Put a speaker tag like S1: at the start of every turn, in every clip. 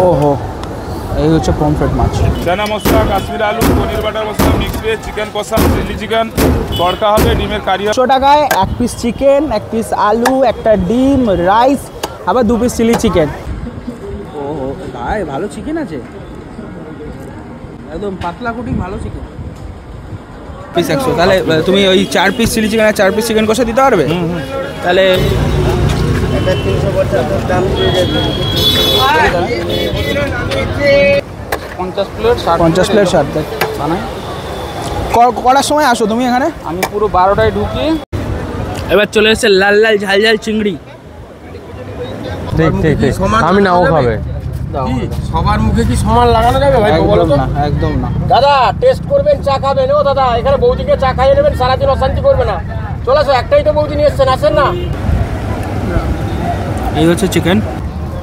S1: ওহো, এই হচ্ছে পমফ্রেট মাছ।
S2: চানা মশলা, কাশ্মীর আলু, পনির বাটার মশলা, মিক্স ভেজ, চিকেন কষা, চিলি চিকেন, তড়কা হবে, ডিমের কারি।
S1: 100 টাকায় 1 পিস চিকেন, 1 পিস আলু, একটা ডিম, রাইস, আবার 2 পিস চিলি চিকেন। ওহো ভাই, ভালো চিকেন আছে, একদম পাতলা কুটিং, ভালো চিকেন। পিস 100। তাহলে তুমি ওই 4 পিস চিলি চিকেন আর 4 পিস চিকেন কষা দিতে পারবে? তাহলে 50 প্লেট 60 দেয়। কটার সময় আসো তুমি এখানে?
S3: আমি পুরো 12টায় ঢুকি।
S1: এবার চলে এসেছে লাল লাল ঝাল ঝাল চিংড়ি।
S4: ঠিক ঠিক ঠিক, আমি নাও খাবে।
S3: সবার মুখে কি সমান লাগানো যাবে ভাই? বলো তো।
S1: একদম না
S3: দাদা, টেস্ট করবেন, চা খাবেন। ও দাদা, এখানে বৌদিকে চা খাইয়ে নেবেন, সারাদিন অশান্তি করবে না। চলে আসো, একটাই তো বৌদি নিয়ে এসছেন, আসেন না।
S1: এই হচ্ছে চিকেন।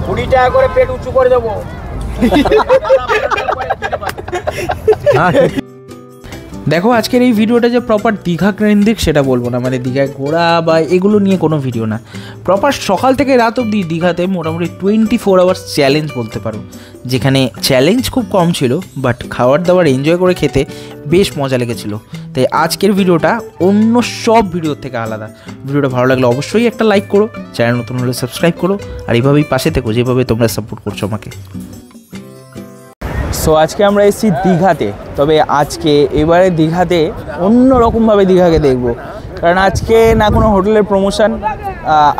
S3: 20 টাকা করে পেট উঁচু করে দেবো।
S1: দেখো, আজকের এই ভিডিওটা যে প্রপার দীঘা কেন্দ্রিক সেটা বলবো না, মানে দীঘায় ঘোরা বা এগুলো নিয়ে কোনো ভিডিও না। প্রপার সকাল থেকে রাত অবধি দীঘাতে মোটামুটি 24 আওয়ার্স চ্যালেঞ্জ বলতে পারো, যেখানে চ্যালেঞ্জ খুব কম ছিল, বাট খাবার দাবার এনজয় করে খেতে বেশ মজা লেগেছিলো। তাই আজকের ভিডিওটা অন্য সব ভিডিওর থেকে আলাদা। ভিডিওটা ভালো লাগলে অবশ্যই একটা লাইক করো, চ্যানেল নতুন হলে সাবস্ক্রাইব করো, আর এইভাবেই পাশে থেকো যেভাবে তোমরা সাপোর্ট করছো আমাকে। সো আজকে আমরা এসেছি দীঘাতে, তবে আজকে এবারে দীঘাতে অন্যরকমভাবে দীঘাকে দেখব, কারণ আজকে না কোনো হোটেলের প্রমোশন,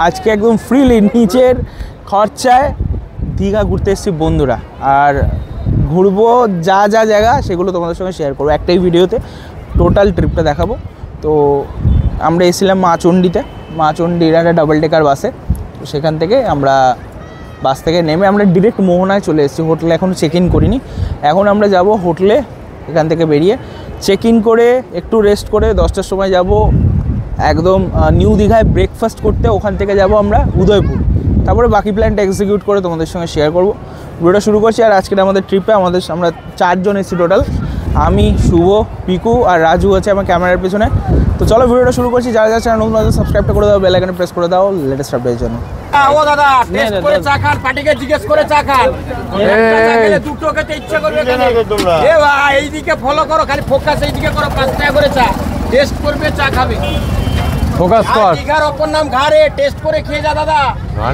S1: আজকে একদম ফ্রিলি নিজের খরচায় দীঘা ঘুরতে এসেছি বন্ধুরা। আর ঘুরবো যা যা জায়গা সেগুলো তোমাদের সঙ্গে শেয়ার করবো একটাই ভিডিওতে, টোটাল ট্রিপটা দেখাবো। তো আমরা এসেছিলাম মাচণ্ডীর একটা ডাবল ডেকার বাসে। তো সেখান থেকে আমরা বাস থেকে নেমে আমরা ডিরেক্ট মোহনায় চলে এসেছি। হোটেলে এখনও চেক ইন করিনি, এখন আমরা যাব হোটেলে। এখান থেকে বেরিয়ে চেক ইন করে একটু রেস্ট করে 10টার সময় যাব একদম নিউ দীঘায় ব্রেকফাস্ট করতে। ওখান থেকে যাব আমরা উদয়পুর, তারপরে বাকি প্ল্যানটা এক্সিকিউট করে তোমাদের সঙ্গে শেয়ার করব। ভিডিওটা শুরু করছি। আর আজকের আমাদের ট্রিপে আমরা 4 জন এসেছি টোটাল, আমি, শুভ, পিকু আর রাজু আছে আমার ক্যামেরার পেছনে। তো চলো ভিডিওটা শুরু করছি। যারা যারা চ্যানেল নতুন আছে সাবস্ক্রাইবটা করে দাও, বেল আইকনে প্রেস করে দাও লেটেস্ট আপডেটের জন্য।
S3: ও দাদা, টেস্ট করে চা খান, পার্টিকে জিজ্ঞেস করে চা খান। একটা চা খেলে দুটো খেতে ইচ্ছা করবে কেন? এ ভাই, এইদিকে ফলো করো, খালি ফোকাস এইদিকে করো। 5 টাকা করে চা, টেস্ট করবে, চা খাবে,
S4: ফোকাস কর।
S3: দীঘার অপর নাম ঘাড়ে, টেস্ট করে খেয়ে যা দাদা।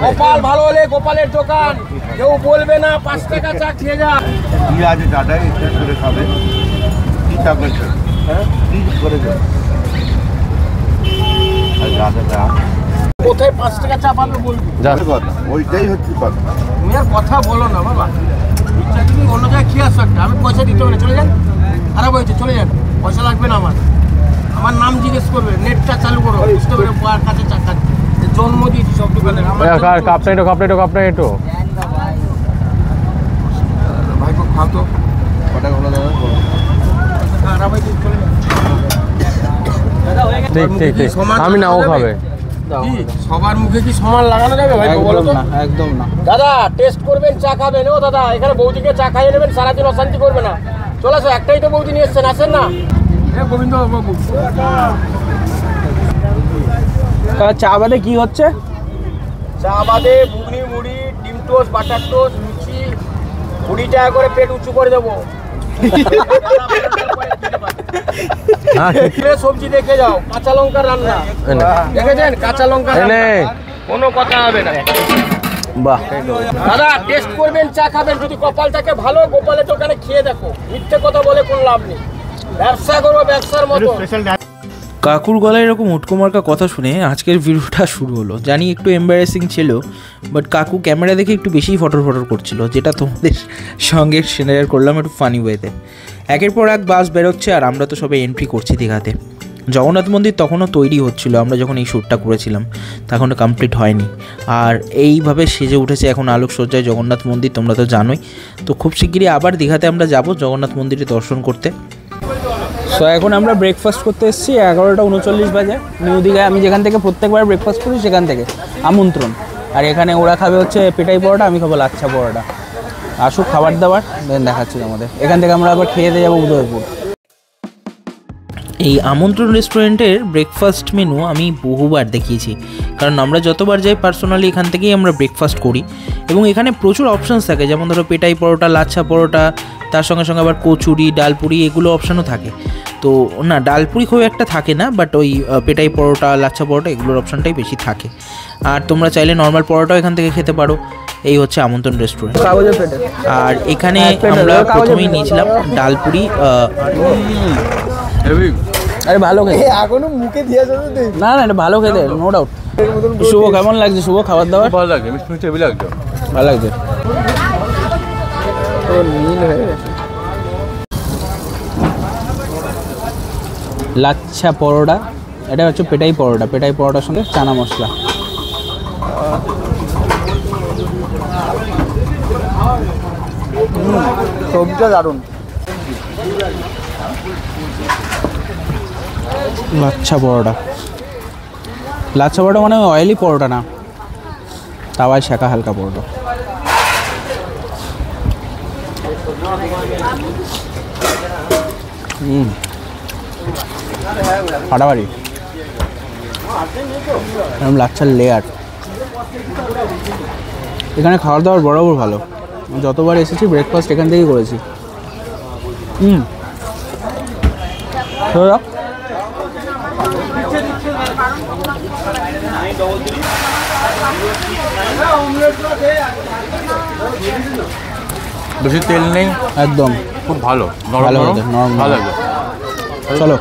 S3: গোপাল ভালো হলে গোপালের দোকান, কেউ বলবে না। 5 টাকা চা খেয়ে যা।
S5: কি আছে দাদা, টেস্ট করে খাবে, কি চা করছে? হ্যাঁ, কি করে যা। আর দাদা
S3: কোথায় 5 টাকা চা পাবে বলবি?
S5: ওইটাই হচ্ছে কথা।
S3: তুমি আর কথা বলো না বাবা, ইচ্ছা তুমি অন্য জায়গায় খেয়ে আসো একটা, আমি পয়সা দিতে হবে না, চলে যান। খারাপ হয়েছে, চলে যান, পয়সা লাগবে না আমার নাম জিজ্ঞেস করবে, নেটটা চালু করো, বুঝতে পারে পার কাছে চা খাচ্ছে, জন্ম দিয়েছি সব দোকানে।
S4: কাপটা একটু
S3: ভাই খাও তো,
S5: কটা হলো দাদা?
S3: খারাপ হয়েছে, চলে যান।
S4: ঠিক ঠিক ঠিক, আমি নাও খাবে।
S3: সবার মুখে কি সমান লাগানো যাবে ভাই? বলো তো।
S1: একদম না
S3: দাদা, টেস্ট করবেন, চা খাবেন। ও দাদা, এখানে বৌদিকে চা খাইয়ে নেবেন, সারাদিন অশান্তি করবে না। চলে আসো, একটাই তো বৌদি নিয়ে এসছেন, আসেন না। গোবিন্দ বাবু,
S1: চা বাদে কি হচ্ছে?
S3: চা বাদে ঘুগনি, মুড়ি, ডিম টোস্ট, বাটার টোস্ট, লুচি। 20 টাকা করে পেট উঁচু করে দেবো। সবজি দেখে যাও, কাঁচা লঙ্কা রান্না দেখেছেন? কাঁচা লঙ্কা কোনো কথা হবে না।
S1: বাহ
S3: দাদা, টেস্ট করবেন, চা খাবেন, যদি কপাল থাকে ভালো, গোপালের দোকানে খেয়ে দেখো। মিথ্যে কথা বলে কোনো লাভ নেই, ব্যবসা করবো ব্যবসার মতো।
S1: কাকুর গলায় এরকম উটকোমার্কা কথা শুনে আজকের ভিডিওটা শুরু হলো। জানি একটু এম্বারেসিং ছিল, বাট কাকু ক্যামেরা দেখে একটু বেশিই ফটর করছিল, যেটা তোমাদের সঙ্গে শেয়ার করলাম একটু ফানি ওয়েতে। একের পর এক বাস বেরোচ্ছে আর আমরা তো সবাই এন্ট্রি করছি দীঘাতে। জগন্নাথ মন্দির তখনও তৈরি হচ্ছিল, আমরা যখন এই শ্যুটটা করেছিলাম তখনও কমপ্লিট হয়নি। আর এইভাবে সেজে উঠেছে এখন আলোকসজ্জায় জগন্নাথ মন্দির, তোমরা তো জানোই। তো খুব শিগগিরই আবার দীঘাতে আমরা যাব জগন্নাথ মন্দিরে দর্শন করতে। সো এখন আমরা ব্রেকফাস্ট করতে এসেছি, 11টা 39 বাজে নিউ দীঘায়। আমি যেখান থেকে প্রত্যেকবার ব্রেকফাস্ট করি সেখান থেকে আমন্ত্রণ। আর এখানে ওরা খাবে হচ্ছে পেটাই পরোটা, আমি খাবো লাচ্ছা পরোটা। আসুক খাবার দাবার দেন দেখাচ্ছি আমাদের। এখান থেকে আমরা আবার খেয়ে দিয়ে যাবো উদয়পুর। এই আমন্ত্রণ রেস্টুরেন্টের ব্রেকফাস্ট মেনু আমি বহুবার দেখিয়েছি, কারণ আমরা যতবার যাই পার্সোনালি এখান থেকেই আমরা ব্রেকফাস্ট করি এবং এখানে প্রচুর অপশানস থাকে, যেমন ধরো পেটাই পরোটা, লাচ্ছা পরোটা, তার সঙ্গে সঙ্গে আবার কচুরি, ডালপুরি এগুলো অপশানও থাকে। তো না, ডালপুরি খুব একটা থাকে না, বাট ওই পেটাই পরোটা, লাচ্ছা পরোটা এগুলোর অপশানটাই বেশি থাকে। আর তোমরা চাইলে নর্মাল পরোটাও এখান থেকে খেতে পারো। এই হচ্ছে আমন্ত্রণ রেস্টুরেন্ট। আর এখানে আমরা প্রথমেই নিয়েছিলাম ডালপুরি।
S4: আরে ভালো খেতে,
S3: এখনো মুখে দিয়ে যাবে।
S4: না না, এটা ভালো খেতে, নো ডাউট। শুভ কেমন লাগছে? শুভ খাবার দাবার
S5: ভালো লাগে, মিষ্টি মিষ্টি হেভি লাগছে।
S4: ভালো লাগছে। তো নীল হয়ে গেছে।
S1: লাচ্ছা পরোটা, এটা হচ্ছে পেটাই পরোটা, পেটাই পরোটার সঙ্গে চানা মশলা।
S3: সবজিটা দারুণ।
S1: লাচ্ছা পরোটা, লাচ্ছা পরোটা মানে অয়েলি পরোটা না, তাওয়ায় শেখা হালকা পরোটা। ফাটাফাটি, এরকম লাচ্ছার লেয়ার। এখানে খাওয়ার দাওয়ার বরাবর ভালো, যতবার এসেছি ব্রেকফাস্ট এখান থেকেই করেছি।
S5: বেশি তেল নেই,
S1: একদম
S5: খুব ভালো,
S1: ভালো লাগে, নরম
S5: ভালো লাগে।
S1: চলো।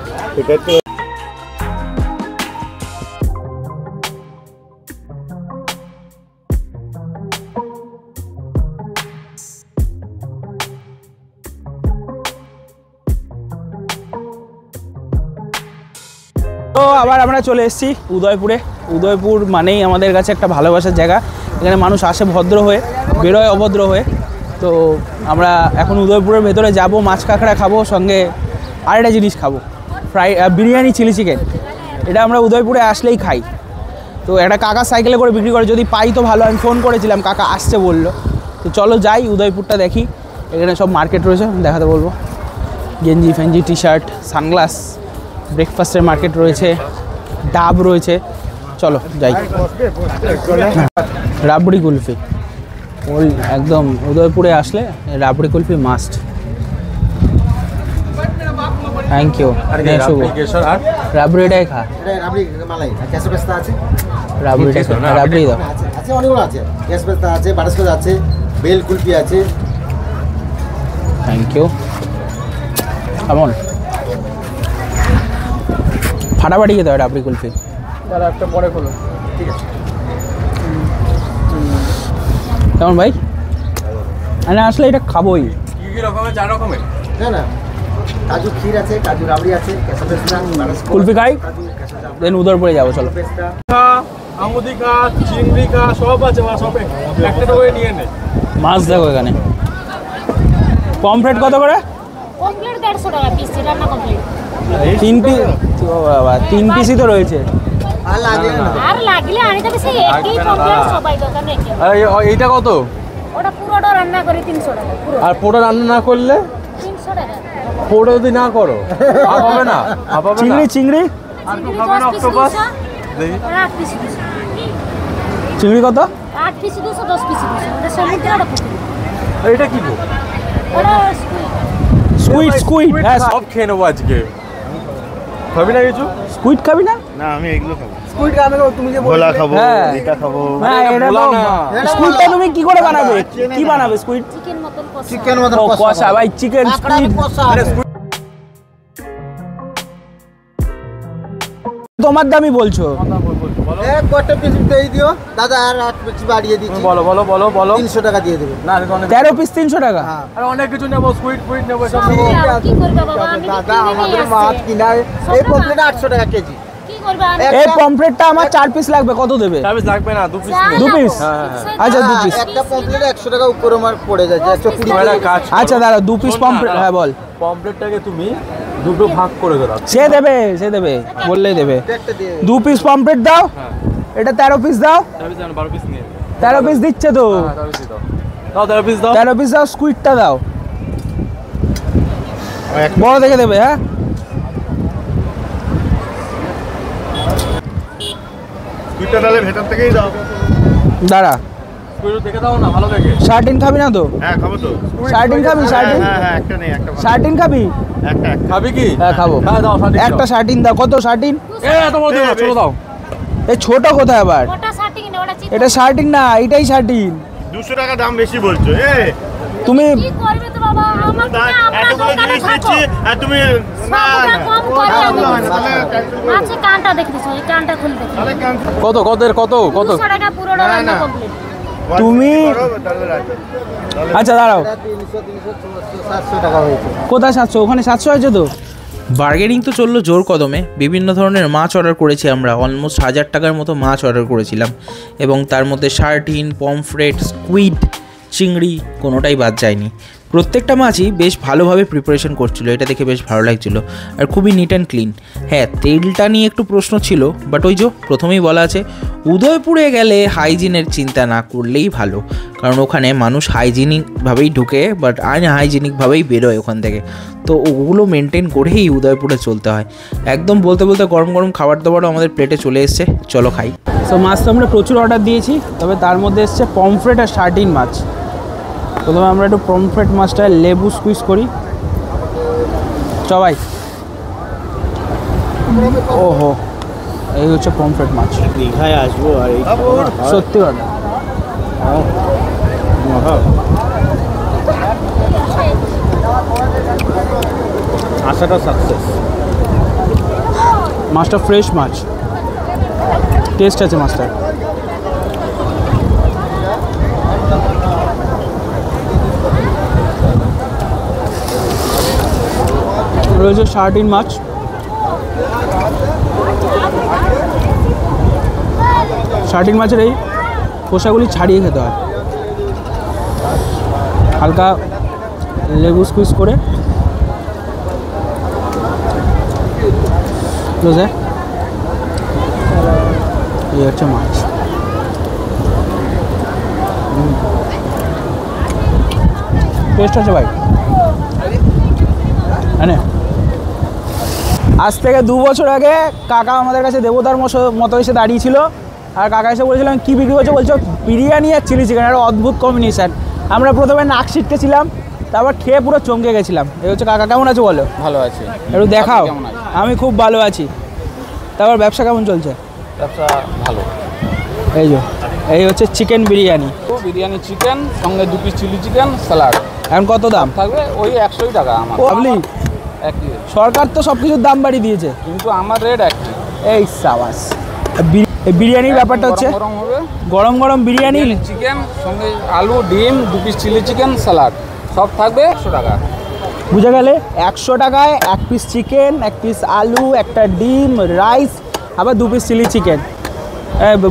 S1: তো আবার আমরা চলে এসেছি উদয়পুরে। উদয়পুর মানেই আমাদের কাছে একটা ভালোবাসার জায়গা। এখানে মানুষ আসে ভদ্র হয়ে, বেরোয় অভদ্র হয়ে। তো আমরা এখন উদয়পুরের ভেতরে যাব, মাছ কাঁকড়া খাবো, সঙ্গে আরেকটা জিনিস খাবো, বিরিয়ানি, চিলি চিকেন। এটা আমরা উদয়পুরে আসলেই খাই। তো একটা কাকা সাইকেলে করে বিক্রি করে, যদি পাই তো ভালো। আমি ফোন করেছিলাম, কাকা আসছে বললো। তো চলো যাই, উদয়পুরটা দেখি। এখানে সব মার্কেট রয়েছে, দেখাতে বলবো। গেঞ্জি ফেঞ্জি, টি শার্ট, সানগ্লাস, ব্রেকফাস্টের মার্কেট রয়েছে, ডাব রয়েছে। চলো যাই। রাবড়ি কুলফি, ওই একদম উদয়পুরে আসলে rabri kulfi must. Thank you. রাবড়িটাই খা, রাবড়িটাই খা, রাবড়ি দাও।
S3: আছে অনেকগুলো আছে, গ্যাস পেস্তা আছে, বাটারস্কচ আছে, বেল কুলফি আছে।
S1: Thank you. কেমন ফাটাফাটি খেতে হয় রাবড়ি কুলফি।
S3: তাহলে একটা পরে খোলো, ঠিক আছে?
S1: কেমন ভাই? মানে আসলে এটা খাবোই।
S5: কি রকমের? 4 রকমের।
S3: না না, কাজু ক্ষীর আছে, কাজু রাবড়ি আছে, গ্যাস পেস্তা, বাটারস্কচ,
S1: কুলফি খাই, দেন উদয়পুরে যাবো। চলো।
S2: আমুদি খা, চিংড়ি খা, সব আছে, সব একটা করে নিয়ে নে।
S1: মাছ দেখো এখানে। পমফ্রেট কত করে?
S6: কমপ্লিট 150 টাকা পিস, রান্না কমপ্লিট।
S1: 3 পিস? বাবা 3 পিসই তো রয়েছে।
S3: আর লাগে না,
S6: আর লাগলে আনি দেবে, সেই একই কমপ্লিট সবাই দোকান রেখে।
S4: আর এইটা কত?
S6: ওটা পুরোটা রান্না করে 300 টাকা পুরো।
S4: আর পোড়া রান্না না করলে?
S6: 300 টাকা।
S4: পোড়া যদি না করো আর হবে না, হবে না।
S1: চিংড়ি, চিংড়ি
S6: আর তো খাবে না অক্টোপাস। দেখি 8 পিস 200।
S1: চিংড়ি কত?
S6: 8 পিস 200, 10 পিস 200। ওটা সমুদ্রে ওটা পুকুর।
S4: এটা কি গো?
S6: ওটা
S1: স্কুইড, স্কুইড। হ্যাঁ,
S4: সব খেয়ে নেবো আজকে। খাবি না কিছু?
S1: স্কুইড খাবি না?
S5: না, আমি এগুলো খাবো।
S3: স্কুইড খাবে, তুমি যে
S5: ভোলা খাবো,
S1: হ্যাঁ।
S5: এটা খাবো।
S1: না, এটা
S4: বলা
S1: তো
S4: না।
S1: স্কুইডটা তুমি কি করে বানাবে? কি বানাবে স্কুইড?
S6: চিকেন মতন কষা।
S3: চিকেন মতো
S1: ও কষা ভাই, চিকেন স্কুইড। তোমার দামই বলছো।
S3: এক কটা পিস দিয়ে দিও দাদা, আর 8 পিস বাড়িয়ে দিচ্ছি।
S4: বলো বলো বলো বলো।
S3: 300 টাকা দিয়ে দেবে।
S4: না এটা অনেক।
S1: 13 পিস 300 টাকা।
S4: আর অনেক কিছু নেবো, সুইট ফুইট নেবো, সব নেবো।
S6: আর কি করবে বাবা, আমি
S3: দাদা আমাদের মাছ কিনা এই কমপ্লিট 800 টাকা কেজি।
S6: কি করবে আমি?
S1: এই পমফ্রেটটা আমার 4 পিস লাগবে, কত দেবে?
S4: সার্ভিস লাগবে না, 2 পিস।
S1: 2 পিস? আচ্ছা 2 পিস।
S3: একটা কমপ্লিট 100 টাকা উপরে আমার পড়ে যাচ্ছে, 120
S4: একটা
S3: টাকা।
S4: কাজ করো।
S1: আচ্ছা দাদা 2 পিস পমফ্রেট। হ্যাঁ বল।
S4: পমপ্লেটটাকে তুমি দুটো ভাগ করে দাও।
S1: সে দেবে, সে দেবে, বললেই দেবে।
S3: একটা দিয়ে
S1: 2 পিস পমফ্রেট দাও, এটা 13 পিস দাও।
S4: সার্ভিস জানো 12 পিস নিয়ে।
S1: 13 পিস দিচ্ছে তো।
S4: হ্যাঁ 13 পিস দাও। দাও 13 পিস দাও।
S1: 13 পিস দাও, স্কুইডটা দাও, বড় দেখে দেবে। হ্যাঁ
S5: দুইটা ডালে ভেতর থেকেই দাও।
S1: দাঁড়া,
S4: দেখে দাও না ভালো দেখে।
S1: শার্টিন খাবি না তো?
S5: হ্যাঁ খাবো তো।
S1: শার্টিন খাবি? শার্টিন
S5: হ্যাঁ একটা নেই, একটা ভালো।
S1: শার্টিন খাবি?
S5: একটা
S4: খাবি কি?
S1: হ্যাঁ খাবো।
S4: হ্যাঁ দাও শার্টিন
S1: একটা শার্টিন দাও। কত শার্টিন?
S4: এত বড় দিও না, ছোট দাও।
S1: এই ছোট কোথায় আবার?
S6: ওটা শার্টিং না, ওটা চিত্র।
S1: এটা শার্টিন না, এটাই শার্টিন।
S5: 200 টাকা দাম বেশি বলছো।
S1: তুমি
S6: কি করবে তো বাবা, আমার তো আমরা
S5: এতগুলো
S6: দোকানে
S5: জিনিস
S6: থাকো।
S5: নিচ্ছি আর তুমি না
S6: সবটা কম করে আমি
S5: তাহলে cancel করো।
S6: আচ্ছা কানটা দেখে দিছো, এই কানটা খুলে দেখো।
S5: তাহলে cancel
S4: কত কত এর কত কত?
S6: 200 টাকা পুরোটা
S5: না,
S6: রান্না
S5: না।
S6: কমপ্লিট।
S1: তুমি-
S5: করো, তাহলে রাখো।
S1: আচ্ছা দাঁড়াও,
S3: 700 টাকা হয়েছে।
S1: কোথায় 700? ওখানে 700 হয়েছে তো। বার্গেনিং তো চললো জোর কদমে। বিভিন্ন ধরনের মাছ অর্ডার করেছি আমরা, অলমোস্ট 1000 টাকার মতো মাছ অর্ডার করেছিলাম, এবং তার মধ্যে শার্টিন, পমফ্রেট, স্কুইড, চিংড়ি কোনোটাই বাদ যায়নি। প্রত্যেকটা মাছই বেশ ভালোভাবে প্রিপারেশন করছিল, এটা দেখে বেশ ভালো লাগছিলো, আর খুবই নিট অ্যান্ড ক্লিন। হ্যাঁ, তেলটা নিয়ে একটু প্রশ্ন ছিল, বাট ওই যে প্রথমেই বলা আছে, উদয়পুরে গেলে হাইজিনের চিন্তা না করলেই ভালো, কারণ ওখানে মানুষ হাইজিনিকভাবেই ঢুকে বাট আনহাইজিনিকভাবেই বেরোয় ওখান থেকে, তো ওগুলো মেনটেন করেই উদয়পুরে চলতে হয়। একদম বলতে বলতে গরম গরম খাবার দাবারও আমাদের প্লেটে চলে এসছে, চলো খাই। সো মাছ তো আমরা প্রচুর অর্ডার দিয়েছি, তবে তার মধ্যে এসছে পমফ্রেট আর শার্টিন মাছ। প্রথমে আমরা একটু পমফ্রেট মাছটা লেবু স্কুইজ করি সবাই। ওহো, এই হচ্ছে পমফ্রেট মাছ।
S3: দীঘায় আসবো আর এই
S1: সত্যি কথা,
S3: আশাটা সাকসেস।
S1: মাছটা ফ্রেশ মাছ, টেস্ট আছে মাছটা। রয়েছে শার্টিন মাছ, শার্টিন মাছের এই খোসাগুলি ছাড়িয়ে খেতে হয়, হালকা লেবু স্কুইজ করে। বুঝলে, এই হচ্ছে মাছ। টেস্ট আছে ভাই, হ্যাঁ। আজ থেকে 2 বছর আগে কাকা আমাদের কাছে দেবতার মতো এসে দাঁড়িয়েছিল, আর কাকা এসে বলেছিলাম কী বিক্রি করছো, বলছো বিরিয়ানি আর চিলি চিকেন, একটা অদ্ভুত কম্বিনেশান। আমরা প্রথমে নাক ছিটকেছিলাম, তারপর খেয়ে পুরো চমকে গেছিলাম। এই হচ্ছে কাকা, কেমন আছো বলো?
S4: ভালো আছে।
S1: একটু দেখাও। আমি খুব ভালো আছি। তারপর ব্যবসা কেমন চলছে?
S4: ব্যবসা ভালো।
S1: এই যে এই হচ্ছে চিকেন বিরিয়ানি,
S4: বিরিয়ানি চিকেন সঙ্গে 2 পিস চিলি চিকেন স্যালাড।
S1: এখন কত দাম
S4: থাকবে ওই 100 টাকা আমার।
S1: পাবলি,
S4: একই,
S1: সরকার তো সব কিছুর দাম বাড়িয়ে দিয়েছে।
S4: কিন্তু আমার রেট একই।
S1: এই সাবাস। বিরিয়ানির ব্যাপারটা হচ্ছে
S4: গরম হবে,
S1: গরম গরম বিরিয়ানি,
S4: চিকেন সঙ্গে আলু, ডিম, 2 পিস চিলি চিকেন স্যালাড, সব থাকবে 100 টাকা।
S1: বুঝে গেলে 100 টাকায় 1 পিস চিকেন, 1 পিস আলু, একটা ডিম, রাইস, আবার 2 পিস চিলি চিকেন।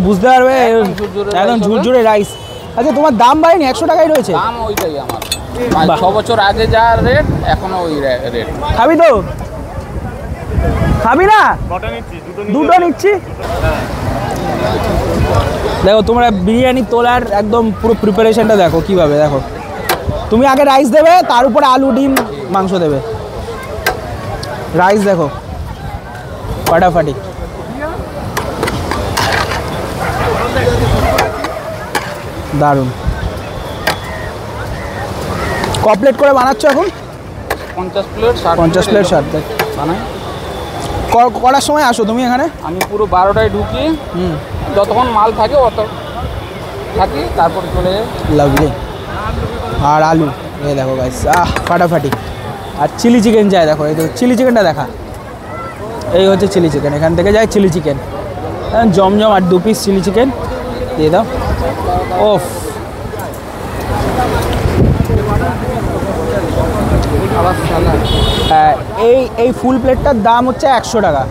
S1: বুঝতে পারবে, একদম ঝুরঝুরে রাইস। আচ্ছা, তোমার দাম বাড়েনি, 100 টাকাই রয়েছে।
S4: দাম ওইটাই আমার,
S1: বাহ।
S4: 6 বছর আগে যা রেট এখনো ওই রেট।
S1: খাবি তো? খাবি না?
S5: কটা নিচ্ছি?
S1: দুটো নিচ্ছি। দেখো, তোমরা বিরিয়ানি তোলার একদম পুরো প্রিপারেশনটা দেখো কিভাবে। দেখো, তুমি আগে রাইস দেবে, তার উপরে আলু, ডিম, মাংস দেবে। রাইস দেখো ফাটাফাটি। দারুণ। ক প্লেট করে বানাচ্ছ এখন?
S4: 50 প্লেট
S1: 50 প্লেট 60
S4: বানাই।
S1: করার সময় আসো তুমি এখানে?
S4: আমি পুরো 12টায় ঢুকি, যতক্ষণ মাল থাকে অত থাকি, তারপর চলে যাই।
S1: লাভলি। আর আলু, এই দেখো গাইস, ফাটাফাটি। আর চিলি চিকেন যায়, দেখো এই তো চিলি চিকেনটা দেখা। এই হচ্ছে চিলি চিকেন, এখান থেকে যায় চিলি চিকেন, জমজম। আর 2 পিস চিলি চিকেন দিয়ে দাও। ওফ, এই ফুল প্লেটটার দাম হচ্ছে 100 টাকা।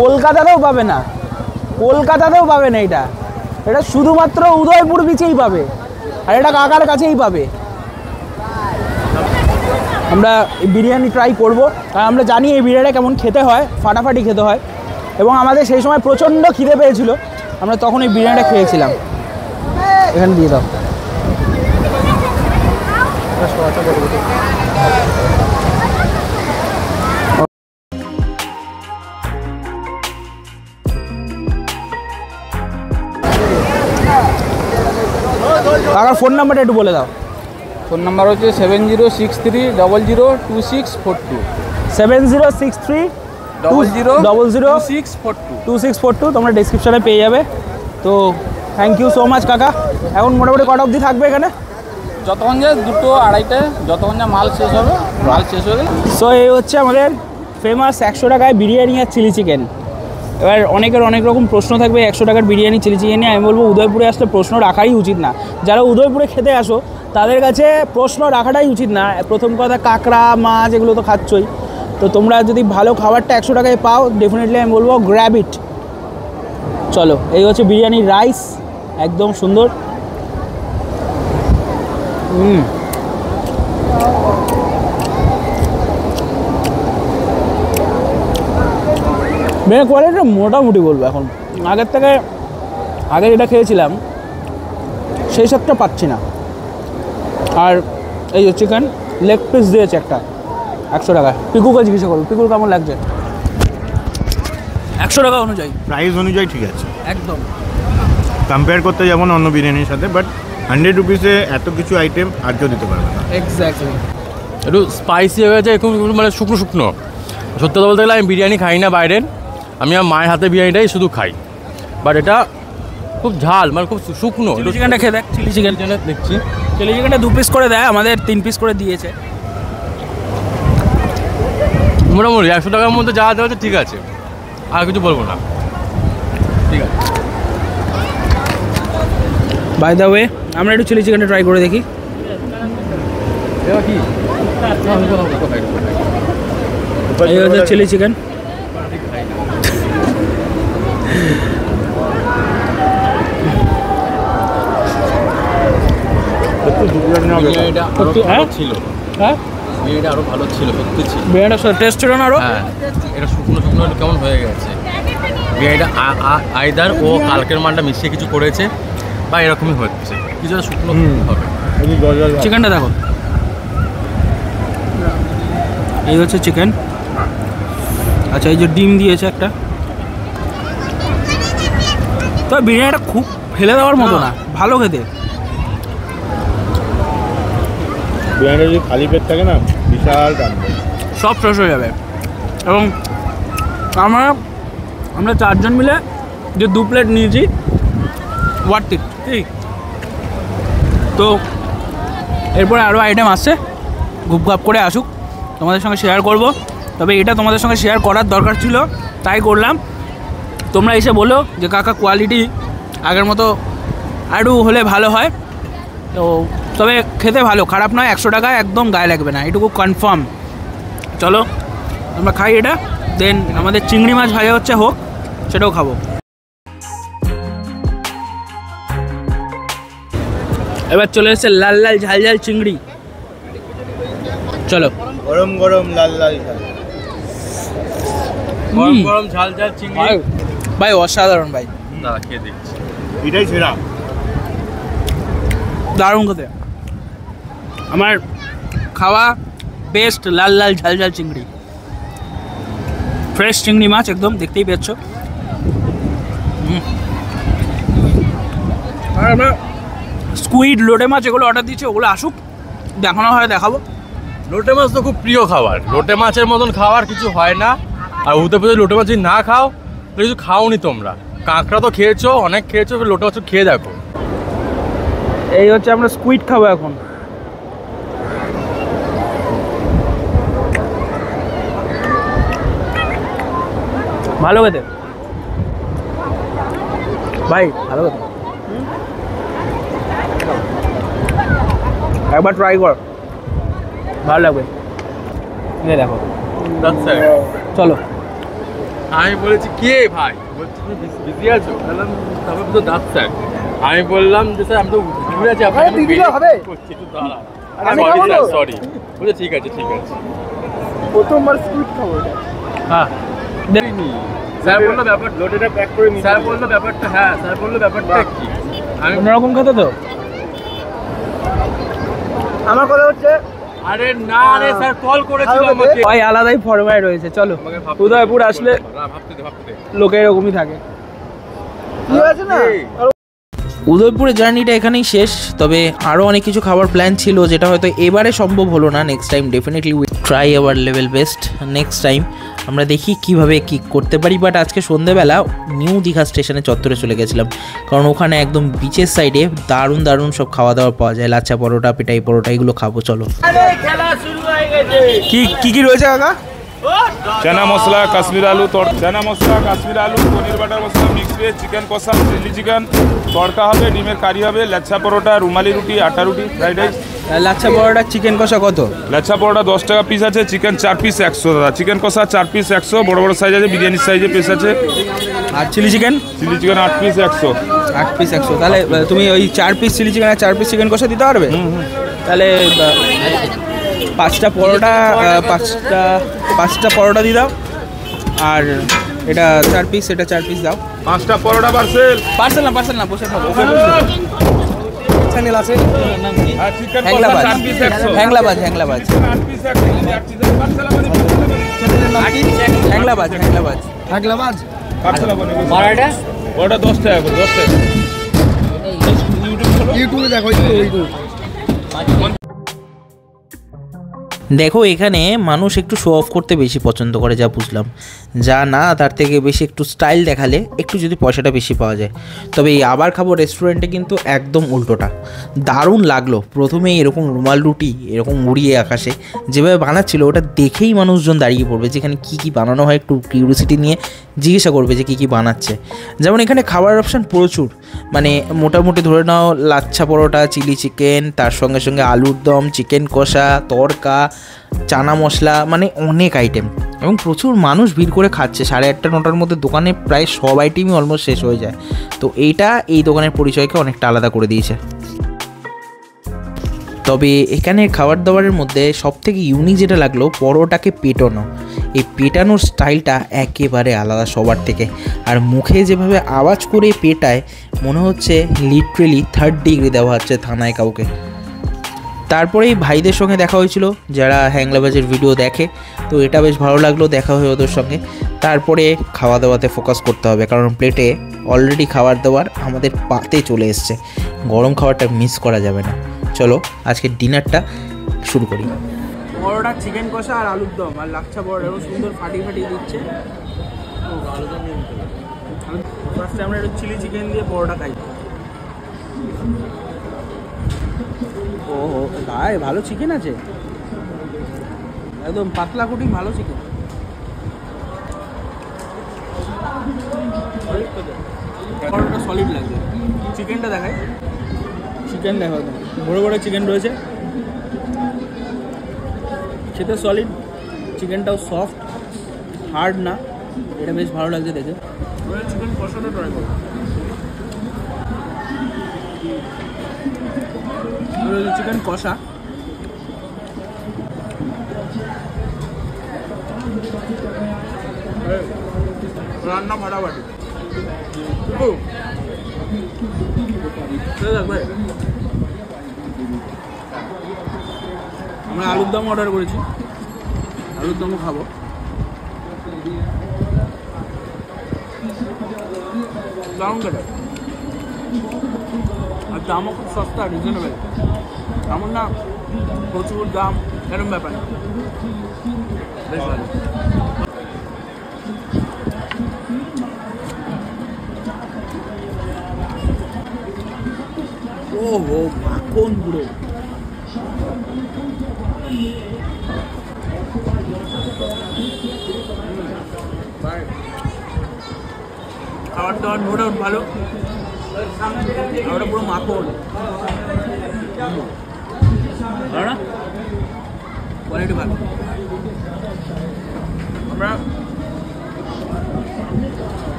S1: কলকাতাতেও পাবে না, কলকাতাতেও পাবে না এটা। এটা শুধুমাত্র উদয়পুর বিচেই পাবে, আর এটা কাকার কাছেই পাবে। আমরা বিরিয়ানি ট্রাই করব, কারণ আমরা জানি এই বিরিয়ানিটা কেমন খেতে হয়, ফাটাফাটি খেতে হয়। এবং আমাদের সেই সময় প্রচণ্ড খিদে পেয়েছিল, আমরা তখন এই বিরিয়ানিটা খেয়েছিলাম। এখানে দিয়ে দাও। কাকার ফোন নাম্বারটা একটু বলে দাও।
S4: ফোন নাম্বার হচ্ছে 7063002642
S1: 7063 2642 তোমরা ডিসক্রিপশনে পেয়ে যাবে। তো থ্যাংক ইউ সো মাচ কাকা। এখন মোটামুটি কটা অবধি থাকবে এখানে?
S4: যতক্ষণ যায় 2টো 2:30টায়, যতক্ষণ যা মাল শেষ হবে, মাল শেষ হয়ে গেলে।
S1: সো এই হচ্ছে আমাদের ফেমাস 100 টাকায় বিরিয়ানি আর চিলি চিকেন। এবার অনেকের অনেক রকম প্রশ্ন থাকবে 100 টাকার বিরিয়ানি চিলি চিকেন নিয়ে। আমি বলবো উদয়পুরে আসলে প্রশ্ন রাখাই উচিত না। যারা উদয়পুরে খেতে আসো তাদের কাছে প্রশ্ন রাখাটাই উচিত না। প্রথম কথা কাঁকড়া মাছ এগুলো তো খাচ্ছই, তো তোমরা যদি ভালো খাবারটা 100 টাকায় পাও ডেফিনেটলি আমি বলবো গ্র্যাব ইট। চলো, এই হচ্ছে বিরিয়ানির রাইস, একদম সুন্দর। বিরিয়ানি কোয়ালিটিটা মোটামুটি বলবো এখন, আগের থেকে আগে যেটা খেয়েছিলাম সেই সবটা পাচ্ছি না। আর এই যে চিকেন লেগ পিস দিয়েছে একটা 100 টাকায়। পিকুকে জিজ্ঞাসা করবো, পিকুর কেমন লাগছে 100 টাকা অনুযায়ী?
S5: প্রাইস অনুযায়ী ঠিক আছে,
S1: একদম
S5: কম্পেয়ার করতে যেমন অন্য বিরিয়ানির সাথে, বাট 100 রুপিসে এত কিছু আইটেম আর কেউ দিতে পারবে না।
S1: এক্স্যাক্টলি।
S7: একটু স্পাইসি হয়ে গেছে, খুব মানে শুকনো শুকনো। সত্যি কথা বলতে গেলে আমি বিরিয়ানি খাই না বাইরের, আমি আমার মায়ের হাতে বিরিয়ানিটাই শুধু খাই। বাট এটা খুব ঝাল, মানে খুব শুকনো।
S1: চিলি চিকেনটা খেয়ে দেখ, চিলি চিকেন
S7: দেখছি,
S1: চিলি চিকেনটা 2 পিস করে দেয়, আমাদের 3 পিস করে দিয়েছে।
S7: মোটামুটি 100 টাকার মধ্যে যা দেওয়া হচ্ছে ঠিক আছে, আর কিছু বলবো না, ঠিক আছে।
S1: বাই দ্য ওয়ে আমরা একটু চিলি চিকেনটা ট্রাই করে দেখি।
S7: কি
S1: এই হচ্ছে চিলি চিকেন।
S7: বিরিয়ানিটা আরো ভালো ছিল,
S1: হ্যাঁ
S7: বিরিয়ানিটা আরো ভালো ছিল, সত্যি ছিল।
S1: বিরিয়ানিটা টেস্ট ছিল না আরো?
S7: হ্যাঁ, এটা শুকনো শুকনো কেমন হয়ে গেছে বিরিয়ানিটা। আইদার ও কালকের মালটা মিশিয়ে কিছু করেছে বা এরকমই হচ্ছে, কিছু একটা শুকনো হবে।
S1: চিকেনটা দেখো, এই হচ্ছে চিকেন। আচ্ছা, এই যে ডিম দিয়েছে একটা। তো বিরিয়ানিটা খুব ফেলে দেওয়ার মতো না, ভালো খেতে।
S5: বিরিয়ানি যদি খালি পেট থাকে না, বিশাল টানবে,
S1: সব শেষ হয়ে যাবে। এবং আমরা 4 জন মিলে যে 2 প্লেট নিয়েছি, ওয়ার্থ ইট। ঠিক, তো এরপরে আরও আইটেম আসছে, গুপগাপ করে আসুক, তোমাদের সঙ্গে শেয়ার করব। তবে এটা তোমাদের সঙ্গে শেয়ার করার দরকার ছিল, তাই করলাম। তোমরা এসে বলো যে কাকা কোয়ালিটি আগের মতো আরও হলে ভালো হয়। তো তবে খেতে ভালো, খারাপ নয়, 100 টাকায় একদম গায়ে লাগবে না, এটুকু কনফার্ম। চলো আমরা খাই এটা, দেন আমাদের চিংড়ি মাছ ভাজা হচ্ছে, হোক, সেটাও খাবো। এবার চলে এসেছে লাল লাল ঝাল ঝাল চিংড়ি। চলো,
S5: গরম গরম লাল লাল ঝাল।
S7: গরম গরম ঝাল ঝাল চিংড়ি
S1: ভাই অসাধারণ ভাই,
S7: দাঁড়া খেয়ে দেখছি।
S5: এটাই সেরা,
S1: দারুণ খেতে। আমার খাওয়া বেস্ট লাল লাল ঝাল ঝাল চিংড়ি, ফ্রেশ চিংড়ি মাছ একদম, দেখতেই পেয়েছ। আর আমরা স্কুইড লোটে মাছ এগুলো অর্ডার দিচ্ছি, ওগুলো আসুক, দেখানো হয় দেখাবো।
S7: লোটে মাছ তো খুব প্রিয় খাবার, লোটে মাছের মতন খাবার কিছু হয় না। আর উদয়পুরে লোটে মাছ যদি না খাও তাহলে কিছু খাওনি তোমরা। কাঁকড়া তো খেয়েছো, অনেক খেয়েছো, লোটে মাছ খেয়ে দেখো।
S1: এই হচ্ছে আমরা স্কুইড খাবো এখন। ভালো খেতে ভাই, ভালো খেতে, একবার ট্রাই কর, ভালো লাগবে। দেখো, চলো।
S7: আমি বলেছি কে ভাই, বলছি তুমি বিজি আছো, বললাম তারপর তো দাঁত স্যার। আমি বললাম যে স্যার আমি তো ঘুরে আছি, আপনার করছি একটু দাঁড়া। সরি, বলছে ঠিক আছে ঠিক আছে।
S1: প্রথমবার স্কুইড খাবো এটা।
S7: হ্যাঁ, স্যার বললো ব্যাপার, লোটেটা প্যাক করে নি। স্যার বললো ব্যাপারটা, হ্যাঁ স্যার বললো ব্যাপারটা কি, আমি
S1: অন্যরকম খেতে তো। আমার কথা হচ্ছে,
S7: আরে না রে স্যার কল করেছিল আমাকে।
S1: ভাই আলাদাই ফরম্যাট রয়েছে, চলো। উদয়পুর আসলে
S7: ভাবতে দে
S1: লোকে এরকমই থাকে। কি আছে না, উদয়পুরের জার্নিটা এখানেই শেষ, তবে আরও অনেক কিছু খাবার প্ল্যান ছিল যেটা হয়তো এবারে সম্ভব হলো না। Next time definitely we try our level best. Next time আমরা দেখি কিভাবে কি করতে পারি। বাট আজকে সন্ধ্যেবেলা নিউ দীঘা স্টেশনে চত্বরে চলে গেছিলাম, কারণ ওখানে একদম বিচের সাইডে দারুণ দারুণ সব খাওয়া দাওয়া পাওয়া যায়। লাচ্ছা পরোটা, পেটাই পরোটা, এগুলো খাবো। চলো কি রয়েছে কাকা?
S2: चना मसला, काश्मीर आलू चना masala, Kashmir aloo, paneer butter masala, mix veg, chicken kosha, chilli chicken, tadka হবে, ডিমের কারি হবে, লাচ্ছা পরোটা, রুমালি রুটি, আটা রুটি, fried rice.
S1: Lachha paratha chicken কষা কত?
S2: লাচ্ছা পরোটা 10 টাকা পিস আছে, চিকেন 4 পিস 100 দাদা, চিকেন কষা 4 পিস 100, বড় বড় সাইজ আছে, বিরিয়ানির সাইজে পিস আছে।
S1: আর chilli chicken?
S2: Chilli chicken 8 piece 100।
S1: 8 piece 100। তাহলে তুমি ওই 4 পিস চিলি চিকেন আর 4 পিস চিকেন কষা দিতে পারবে? তাহলে 5টা পরোটা, 5টা পরোটা দিয়ে দাও। আর এটা 4 পিস, এটা 4 পিস দাও।
S2: 5টা পরোটা পার্সেল
S1: না বসে খাবো।
S3: চ্যানেল আছে
S2: আর চিকেন
S1: হ্যাংলাবাজ,
S2: 4 পিস 100।
S1: হ্যাংলাবাজ
S2: 8 পিস 100, পার্সেল বনে
S4: বারোটা
S2: ওটা 10 টাকা করে, 10 টাকা।
S3: ইউটিউবে দেখো
S1: দেখো এখানে মানুষ একটু শো অফ করতে বেশি পছন্দ করে, যা বুঝলাম। যা না তার থেকে বেশি একটু স্টাইল দেখালে একটু যদি পয়সাটা বেশি পাওয়া যায়। তবে এই আবার খাবো রেস্টুরেন্টে কিন্তু একদম উল্টোটা। দারুণ লাগলো। প্রথমেই এরকম রুমাল রুটি এরকম উড়িয়ে আকাশে যেভাবে বানাচ্ছিল, ওটা দেখেই মানুষজন দাঁড়িয়ে পড়বে যেখানে কী কী বানানো হয়, একটু কিউরিওসিটি নিয়ে জিজ্ঞাসা করবে যে কী কী বানাচ্ছে। যেমন এখানে খাবার অপশান প্রচুর, মানে মোটামুটি ধরে নাও লাচ্ছা পরোটা, চিলি চিকেন, তার সঙ্গে সঙ্গে আলুর দম, চিকেন কষা, তড়কা, চানা মশলা, মানে অনেক আইটেম। এবং প্রচুর মানুষ ভিড় করে খাচ্ছে। 8:30 9টার মধ্যে দোকানে প্রায় সব আইটেমই অলমোস্ট শেষ হয়ে যায়। তো এইটা এই দোকানের পরিচয়কে অনেকটা আলাদা করে দিয়েছে। তবে এখানে খাবার দাবারের মধ্যে সবথেকে ইউনিক যেটা লাগলো, পরোটাকে পেটানো। এই পেটানোর স্টাইলটা একেবারে আলাদা সবার থেকে। আর মুখে যেভাবে আওয়াজ করে পেটায়, মনে হচ্ছে লিটারেলি 3rd ডিগ্রি দেওয়া হচ্ছে থানায় কাউকে। তারপরেই ভাইদের সঙ্গে দেখা হয়েছিল, যারা হ্যাংলাবাজের ভিডিও দেখে। তো এটা বেশ ভালো লাগলো দেখা হয়ে ওদের সঙ্গে। তারপরে খাওয়া দাওয়াতে ফোকাস করতে হবে, কারণ প্লেটে অলরেডি খাবার দাবার আমাদের পাতে চলে এসছে। গরম খাবারটা মিস করা যাবে না। চলো আজকের ডিনারটা শুরু করি। পরোটা, চিকেন কষা আর আলুর দম আর লাচ্ছা পরোটা সুন্দর ফাটিয়ে দিচ্ছে। ফার্স্টে আমরা একটু চিলি চিকেন দিয়ে পরোটা খাই। ও ভাই ভালো চিকেন আছে, একদম পাতলা কুটি ভালো চিকেন। পরোটা সলিড লাগছে। চিকেনটা দেখাই, চিকেন দেখো বড় বড় চিকেন রয়েছে, খেতে সলিড, চিকেনটাও সফট, হার্ড না। এটা বেশ ভালো লাগছে দেখে। চিকেন কষাটা ট্রাই করো। চিকেন কষা রান্না ফাটাফাটি। আমরা আলুর দম অর্ডার করেছি, আলুর দমও খাবো। দারুণ খেতে, আর দামও খুব সস্তা, রিজনেবল। এমন না প্রচুর দাম, এরকম ব্যাপার না, বেশ ভালো। ওহো মাখন পুরো। খাবার দাবার নো ডাউট ভালো, খাবারটা পুরো মাখন, না কোয়ালিটি ভালো। আমরা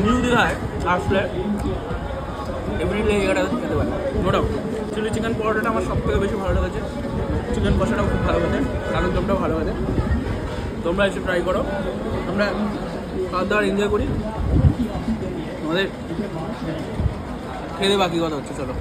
S1: নিউ দীঘায় আসলে এভরিডে এই জায়গাটা খেতে পারি, নো ডাউট। চিলি চিকেন পরোটাটা আমার সব থেকে বেশি ভালো লেগেছে, চিকেন কষাটাও খুব ভালো খেতে, আলুর দমটাও ভালো খেতে। তোমরা এসে ট্রাই করো। আমরা খাওয়া দাওয়ার এনজয় করি, আমাদের খেতে বাকি কথা হচ্ছে। চলো।